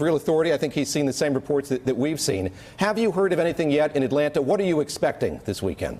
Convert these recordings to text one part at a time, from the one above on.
Real Authority. I think he's seen the same reports that we've seen. Have you heard of anything yet in Atlanta? What are you expecting this weekend?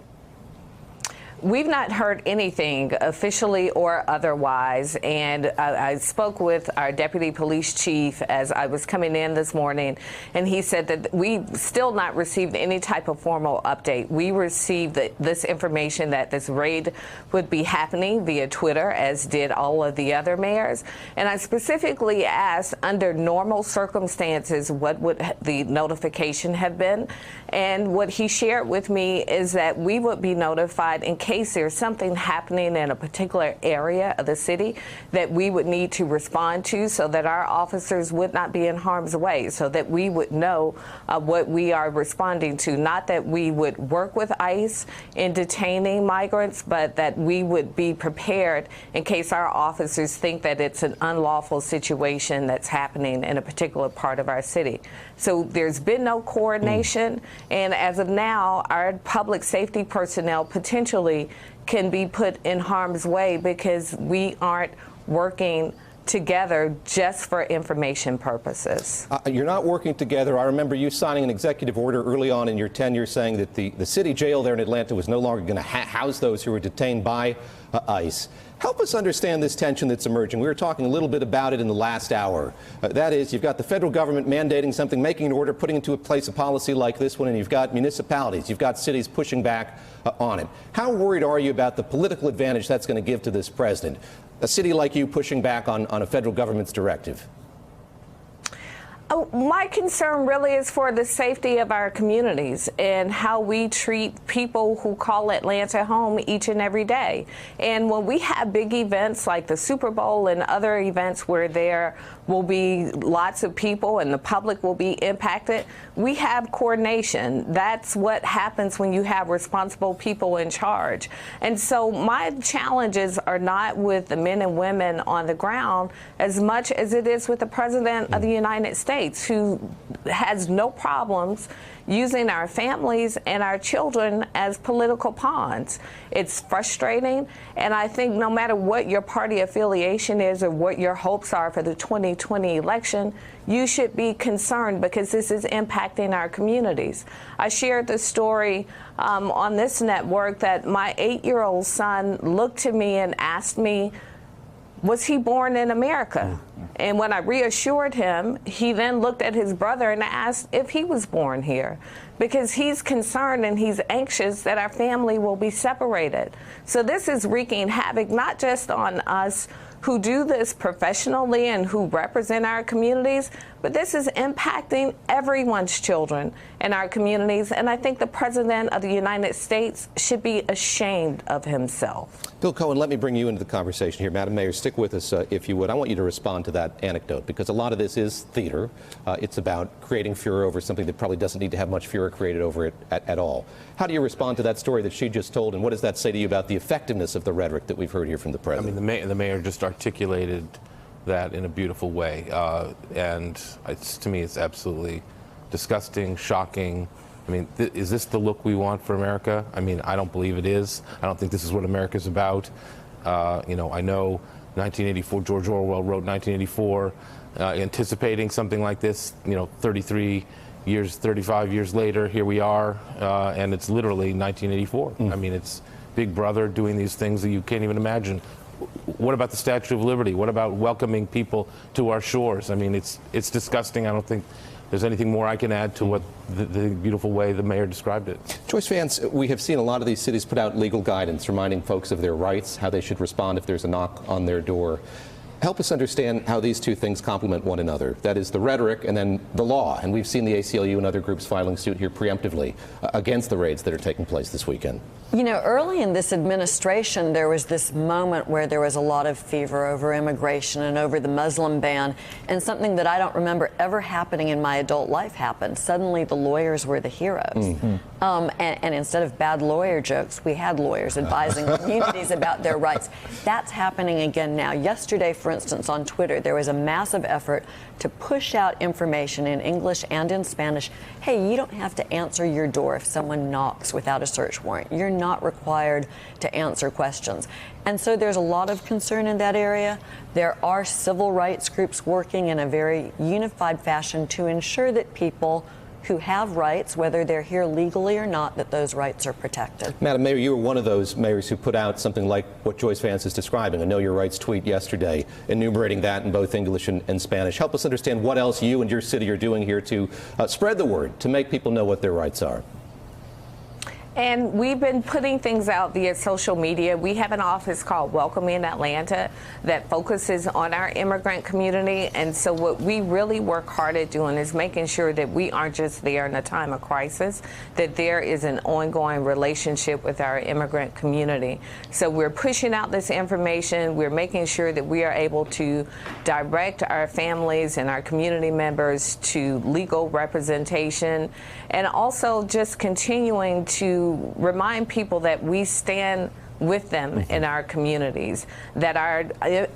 We've not heard anything officially or otherwise, and I spoke with our deputy police chief as I was coming in this morning, and he said that we still not received any type of formal update. We received this information that this raid would be happening via Twitter, as did all of the other mayors, and I specifically asked, under normal circumstances, what would the notification have been, and what he shared with me is that we would be notified in case there's something happening in a particular area of the city that we would need to respond to, so that our officers would not be in harm's way, so that we would know what we are responding to. Not that we would work with ICE in detaining migrants, but that we would be prepared in case our officers think that it's an unlawful situation that's happening in a particular part of our city. So there's been no coordination, and as of now, our public safety personnel potentially can be put in harm's way because we aren't working together just for information purposes. You're not working together. I remember you signing an executive order early on in your tenure saying that the city jail there in Atlanta was no longer going to house those who were detained by ICE. Help us understand this tension that's emerging. We were talking a little bit about it in the last hour. That is, you've got the federal government mandating something, making an order, putting into place a policy like this one, and you've got municipalities, you've got cities pushing back on it. How worried are you about the political advantage that's going to give to this president? A city like you pushing back on a federal government's directive? Oh, my concern really is for the safety of our communities and how we treat people who call Atlanta home each and every day. And when we have big events like the Super Bowl and other events where there will be lots of people and the public will be impacted, we have coordination. That's what happens when you have responsible people in charge. And so my challenges are not with the men and women on the ground as much as it is with the President of the United States, who has no problems using our families and our children as political pawns. It's frustrating, and I think no matter what your party affiliation is or what your hopes are for the 2020 election, you should be concerned because this is impacting our communities. I shared the story on this network that my 8-year-old son looked to me and asked me, was he born in America? And when I reassured him, he then looked at his brother and asked if he was born here, because he's concerned and he's anxious that our family will be separated. So this is wreaking havoc not just on us who do this professionally and who represent our communities, but this is impacting everyone's children in our communities. And I think the President of the United States should be ashamed of himself. Bill Cohen, let me bring you into the conversation here. Madam Mayor, stick with us if you would. I want you to respond to that anecdote, because a lot of this is theater. It's about creating furor over something that probably doesn't need to have much furor created over it at all. How do you respond to that story that she just told, and what does that say to you about the effectiveness of the rhetoric that we've heard here from the President? I mean, the mayor just articulated that in a beautiful way, and to me it's absolutely disgusting, shocking. I mean, is this the look we want for America? I mean, I don't believe it is. I don't think this is what America's about. You know, I know 1984, George Orwell wrote 1984, anticipating something like this. You know, 35 years later, here we are, and it's literally 1984. I mean, it's Big Brother doing these things that you can't even imagine. What about the Statue of Liberty? What about welcoming people to our shores? I mean, it's disgusting. I don't think there's anything more I can add to what the beautiful way the mayor described it. Joyce Vance, we have seen a lot of these cities put out legal guidance reminding folks of their rights, how they should respond if there's a knock on their door. Help us understand how these two things complement one another. That is the rhetoric and then the law. And we've seen the ACLU and other groups filing suit here preemptively against the raids that are taking place this weekend. You know, early in this administration, there was this moment where there was a lot of fever over immigration and over the Muslim ban, and something that I don't remember ever happening in my adult life happened. Suddenly, the lawyers were the heroes. And instead of bad lawyer jokes, we had lawyers advising communities about their rights. That's happening again now. Yesterday, for for instance, on Twitter, there was a massive effort to push out information in English and in Spanish. Hey, you don't have to answer your door if someone knocks without a search warrant. You're not required to answer questions. And so there's a lot of concern in that area. There are civil rights groups working in a very unified fashion to ensure that people who have rights, whether they're here legally or not, that those rights are protected. Madam Mayor, you were one of those mayors who put out something like what Joyce Vance is describing, a Know Your Rights tweet yesterday, enumerating that in both English and Spanish. Help us understand what else you and your city are doing here to spread the word, to make people know what their rights are. And we've been putting things out via social media. We have an office called Welcome in Atlanta that focuses on our immigrant community. And so what we really work hard at doing is making sure that we aren't just there in a time of crisis, that there is an ongoing relationship with our immigrant community. So we're pushing out this information. We're making sure that we are able to direct our families and our community members to legal representation, and also just continuing to remind people that we stand with them in our communities, that our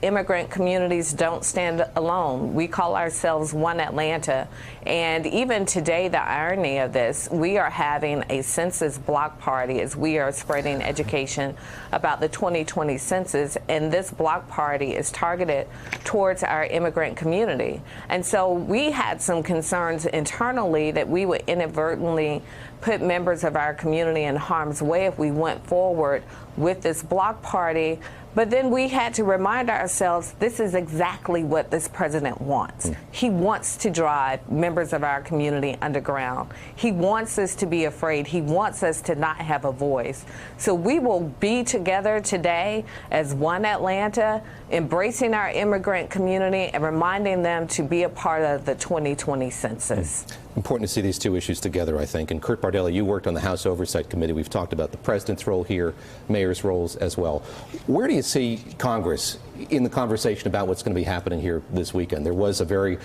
immigrant communities don't stand alone. We call ourselves One Atlanta. And even today, the irony of this, we are having a census block party as we are spreading education about the 2020 census. And this block party is targeted towards our immigrant community. And so we had some concerns internally that we would inadvertently put members of our community in harm's way if we went forward with this block party. But then we had to remind ourselves this is exactly what this president wants. He wants to drive members of our community underground. He wants us to be afraid. He wants us to not have a voice. So we will be together today as One Atlanta, embracing our immigrant community and reminding them to be a part of the 2020 census. Important to see these two issues together, I think. And Kurt Bardella, you worked on the House Oversight Committee. We've talked about the president's role here, mayor's roles as well. Where do you see Congress in the conversation about what's going to be happening here this weekend? There was a very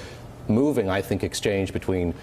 moving, I think, exchange between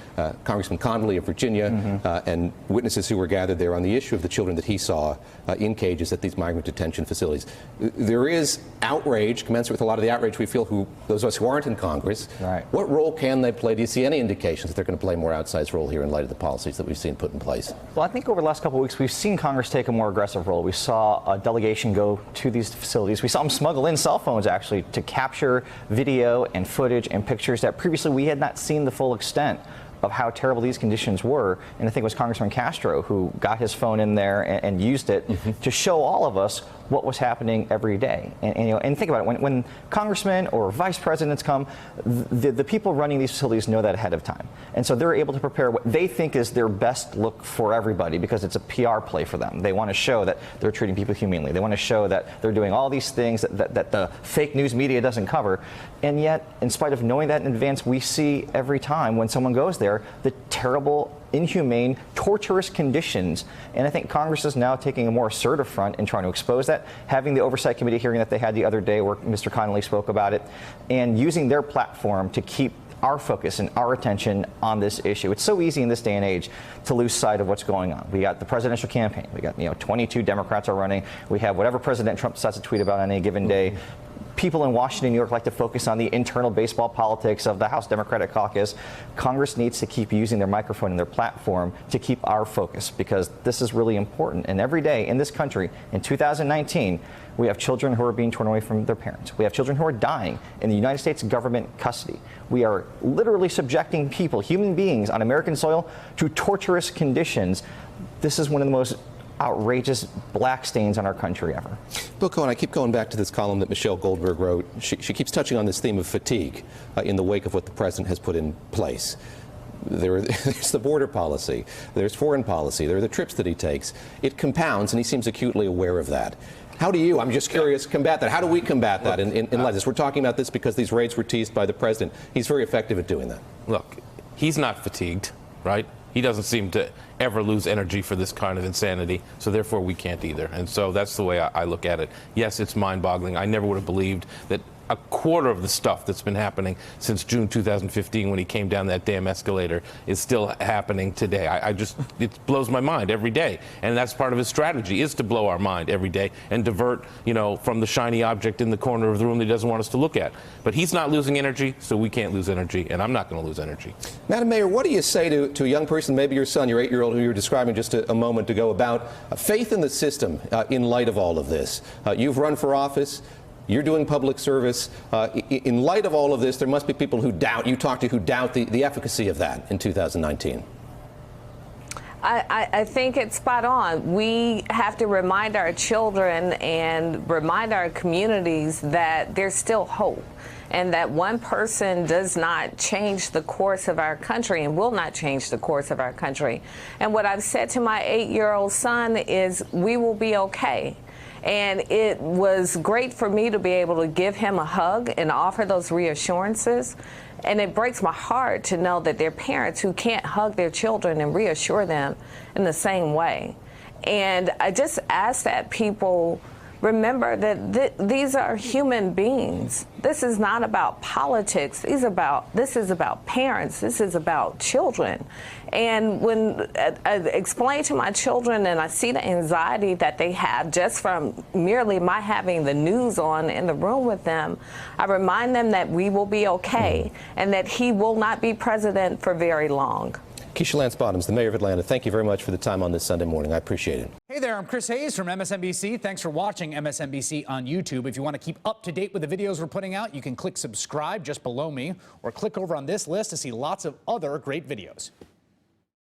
Congressman Connolly of Virginia and witnesses who were gathered there on the issue of the children that he saw in cages at these migrant detention facilities. There is outrage, commensurate with a lot of the outrage we feel, those of us who aren't in Congress. Right. What role can they play? Do you see any indications that they're going to play a more outsized role here in light of the policies that we've seen put in place? Well, I think over the last couple of weeks, we've seen Congress take a more aggressive role. We saw a delegation go to these facilities. We saw them smuggle in cell phones, actually, to capture video and footage and pictures that previously we had not seen the full extent of how terrible these conditions were. And I think it was Congressman Castro who got his phone in there and used it to show all of us what was happening every day. And think about it, when congressmen or vice presidents come, the people running these facilities know that ahead of time. And so they're able to prepare what they think is their best look for everybody because it's a PR play for them. They want to show that they're treating people humanely. They want to show that they're doing all these things that the fake news media doesn't cover. And yet, in spite of knowing that in advance, we see every time when someone goes there the terrible, inhumane, torturous conditions. And I think Congress is now taking a more assertive front in trying to expose that, having the Oversight Committee hearing that they had the other day where Mr. Connolly spoke about it, and using their platform to keep our focus and our attention on this issue. It's so easy in this day and age to lose sight of what's going on. We got the presidential campaign. We got 22 Democrats are running. We have whatever President Trump decides to tweet about on any given day. People in Washington, New York like to focus on the internal baseball politics of the House Democratic Caucus. Congress needs to keep using their microphone and their platform to keep our focus because this is really important. And every day in this country, in 2019, we have children who are being torn away from their parents. We have children who are dying in the United States government custody. We are literally subjecting people, human beings on American soil, to torturous conditions. This is one of the most outrageous black stains on our country ever. Bill Cohen, I keep going back to this column that Michelle Goldberg wrote. She keeps touching on this theme of fatigue in the wake of what the president has put in place. There's the border policy, there's foreign policy, there are the trips that he takes. It compounds, and he seems acutely aware of that. How do you, I'm just curious, combat that? How do we combat that in light of this? We're talking about this because these raids were teased by the president. He's very effective at doing that. Look, he's not fatigued, right? He doesn't seem to ever lose energy for this kind of insanity, so therefore we can't either. And so that's the way I look at it. Yes, it's mind-boggling. I never would have believed that a quarter of the stuff that's been happening since June 2015 when he came down that damn escalator is still happening today. It blows my mind every day. And that's part of his strategy, is to blow our mind every day and divert, from the shiny object in the corner of the room that he doesn't want us to look at. But he's not losing energy, so we can't lose energy, and I'm not going to lose energy. Madam Mayor, what do you say to a young person, maybe your son, your 8-year-old, who you were describing just a moment ago, about faith in the system in light of all of this? You've run for office. You're doing public service. In light of all of this, there must be people who doubt, you talk to, who doubt the efficacy of that in 2019. I think it's spot on. We have to remind our children and remind our communities that there's still hope, and that one person does not change the course of our country and will not change the course of our country. And what I've said to my 8-year-old son is, we will be okay. And it was great for me to be able to give him a hug and offer those reassurances. And it breaks my heart to know that there are parents who can't hug their children and reassure them in the same way. And I just ask that people remember that these are human beings. This is not about politics. This is about parents. This is about children. And when I explain to my children and I see the anxiety that they have just from merely my having the news on in the room with them, I remind them that we will be okay and that he will not be president for very long. Keisha Lance Bottoms, the mayor of Atlanta, thank you very much for the time on this Sunday morning. I appreciate it. Hey there, I'm Chris Hayes from MSNBC. Thanks for watching MSNBC on YouTube. If you want to keep up to date with the videos we're putting out, you can click subscribe just below me or click over on this list to see lots of other great videos.